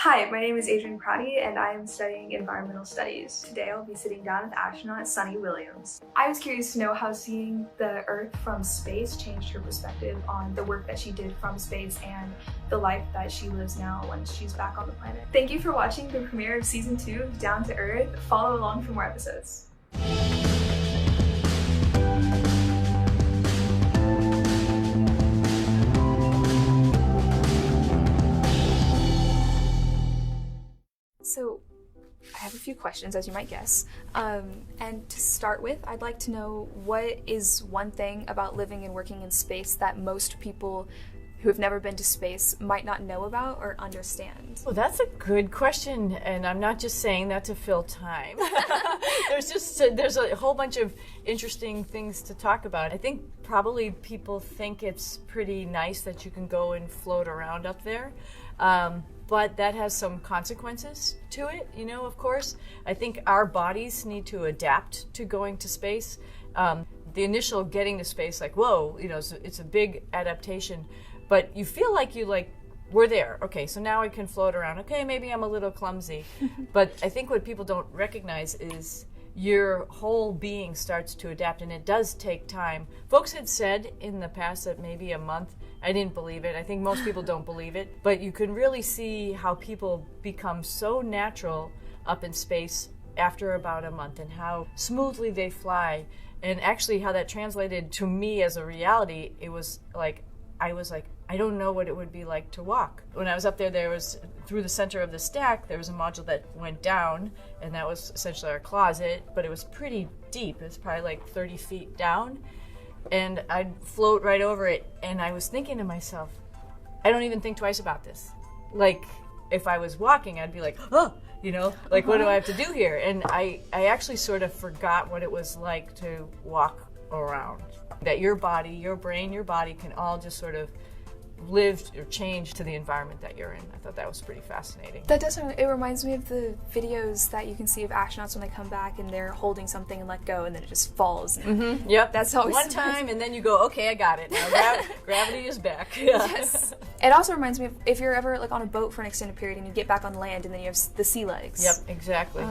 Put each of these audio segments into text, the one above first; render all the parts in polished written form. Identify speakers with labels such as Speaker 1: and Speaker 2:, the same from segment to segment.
Speaker 1: Hi, my name is Adrien Prouty and I am studying environmental studies. Today I'll be sitting down with astronaut Suni Williams. I was curious to know how seeing the Earth from space changed her perspective on the work that she did from space and the life that she lives now when she's back on the planet. Thank you for watching the premiere of Season 2 of Down to Earth. Follow along for more episodes. So, I have a few questions, as you might guess. And to start with, I'd like to know, what is one thing about living and working in space that most people who have never been to space might not know about or understand?
Speaker 2: Well, that's a good question, and I'm not just saying that to fill time. There's a whole bunch of interesting things to talk about. I think probably people think it's pretty nice that you can go and float around up there. But that has some consequences to it, of course. I think our bodies need to adapt to going to space. The initial getting to space, like, whoa, it's a big adaptation. But you feel like we're there. Okay, so now I can float around. Okay, maybe I'm a little clumsy. But I think what people don't recognize is your whole being starts to adapt, and it does take time. Folks had said in the past that maybe a month. I didn't believe it. I think most people don't believe it. But you can really see how people become so natural up in space after about a month, and how smoothly they fly. And actually how that translated to me as a reality, it was like, I don't know what it would be like to walk. When I was up there, there was, through the center of the stack, there was a module that went down, and that was essentially our closet, but it was pretty deep. It was probably like 30 feet down. And I'd float right over it, and I was thinking to myself, I don't even think twice about this. Like, if I was walking, I'd be like, oh, what do I have to do here? And I actually sort of forgot what it was like to walk around. That your body, your brain, your body can all just sort of live or change to the environment that you're in. I thought that was pretty fascinating.
Speaker 1: That does, it reminds me of the videos that you can see of astronauts when they come back and they're holding something and let go, and then it just falls.
Speaker 2: Mm-hmm. Yep.
Speaker 1: That's always
Speaker 2: one time, and then you go, okay, I got it. Now gravity is back. Yeah.
Speaker 1: Yes. It also reminds me of if you're ever on a boat for an extended period and you get back on land and then you have the sea legs.
Speaker 2: Yep, exactly.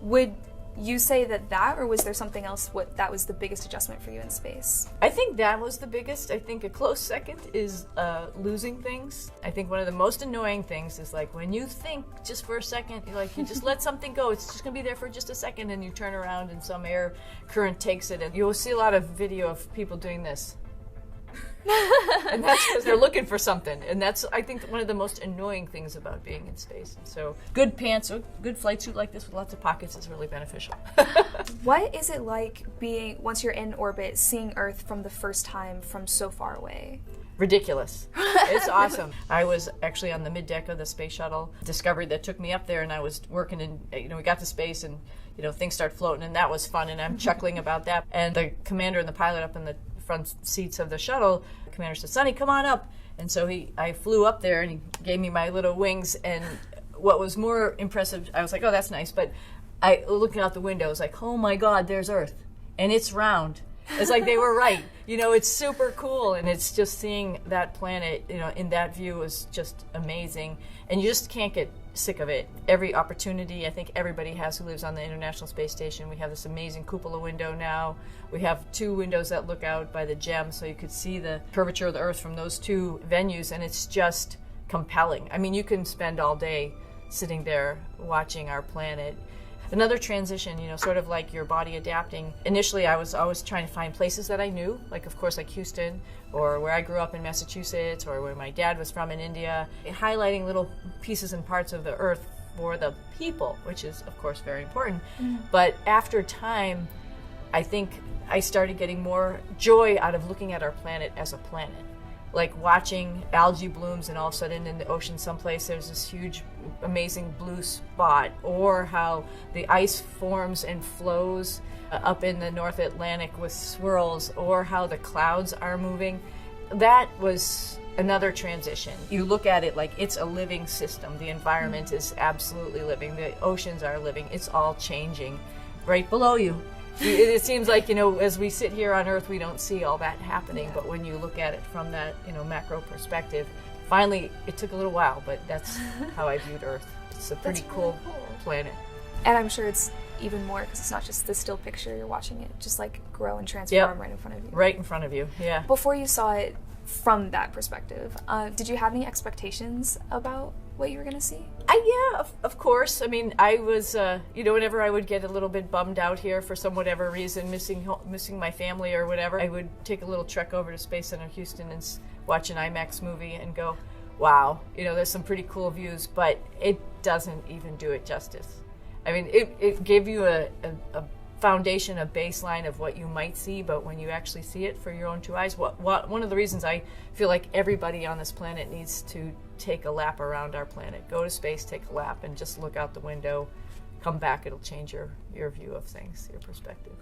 Speaker 1: Would you say that, or was there something else that was the biggest adjustment for you in space?
Speaker 2: I think that was the biggest. I think a close second is losing things. I think one of the most annoying things is when you think just for a second, you just let something go. It's just going to be there for just a second, and you turn around and some air current takes it. And you'll see a lot of video of people doing this. And that's because they're looking for something. And that's, I think, one of the most annoying things about being in space. And so good pants, a good flight suit like this with lots of pockets is really beneficial.
Speaker 1: What is it like being, once you're in orbit, seeing Earth from the first time from so far away?
Speaker 2: Ridiculous. It's awesome. I was actually on the mid-deck of the space shuttle Discovery that took me up there, and I was working in, we got to space, and things start floating, and that was fun, and I'm chuckling about that. And the commander and the pilot up in the front seats of the shuttle, the commander said, "Sonny, come on up." And so I flew up there, and he gave me my little wings. And what was more impressive, I was like, oh, that's nice. But looking out the window, I was like, oh my God, there's Earth, and it's round. It's like they were right. It's super cool, and it's just seeing that planet, in that view is just amazing. And you just can't get sick of it. Every opportunity, I think everybody has who lives on the International Space Station. We have this amazing cupola window now. We have 2 windows that look out by the GEM, so you could see the curvature of the Earth from those 2 venues, and it's just compelling. I mean, you can spend all day sitting there watching our planet. Another transition, sort of like your body adapting. Initially, I was always trying to find places that I knew, of course, like Houston, or where I grew up in Massachusetts, or where my dad was from in India, highlighting little pieces and parts of the Earth for the people, which is, of course, very important. But after time, I think I started getting more joy out of looking at our planet as a planet. Like watching algae blooms, and all of a sudden in the ocean someplace there's this huge, amazing blue spot, or how the ice forms and flows up in the North Atlantic with swirls, or how the clouds are moving. That was another transition. You look at it like it's a living system. The environment is absolutely living. The oceans are living. It's all changing right below you. It seems like, as we sit here on Earth, we don't see all that happening, but when you look at it from that, macro perspective, finally, it took a little while, but that's how I viewed Earth. It's a pretty cool planet.
Speaker 1: And I'm sure it's even more because it's not just the still picture, you're watching it just like grow and transform right in front of you.
Speaker 2: Right in front of you, yeah.
Speaker 1: Before you saw it from that perspective, did you have any expectations about what you were going to see?
Speaker 2: Yeah, of course. I mean, I was, whenever I would get a little bit bummed out here for some whatever reason, missing my family or whatever, I would take a little trek over to Space Center Houston and watch an IMAX movie and go, wow, there's some pretty cool views, but it doesn't even do it justice. I mean, it gave you a foundation, a baseline of what you might see, but when you actually see it for your own two eyes, one of the reasons I feel like everybody on this planet needs to take a lap around our planet, go to space, take a lap, and just look out the window, come back, it'll change your view of things, your perspective.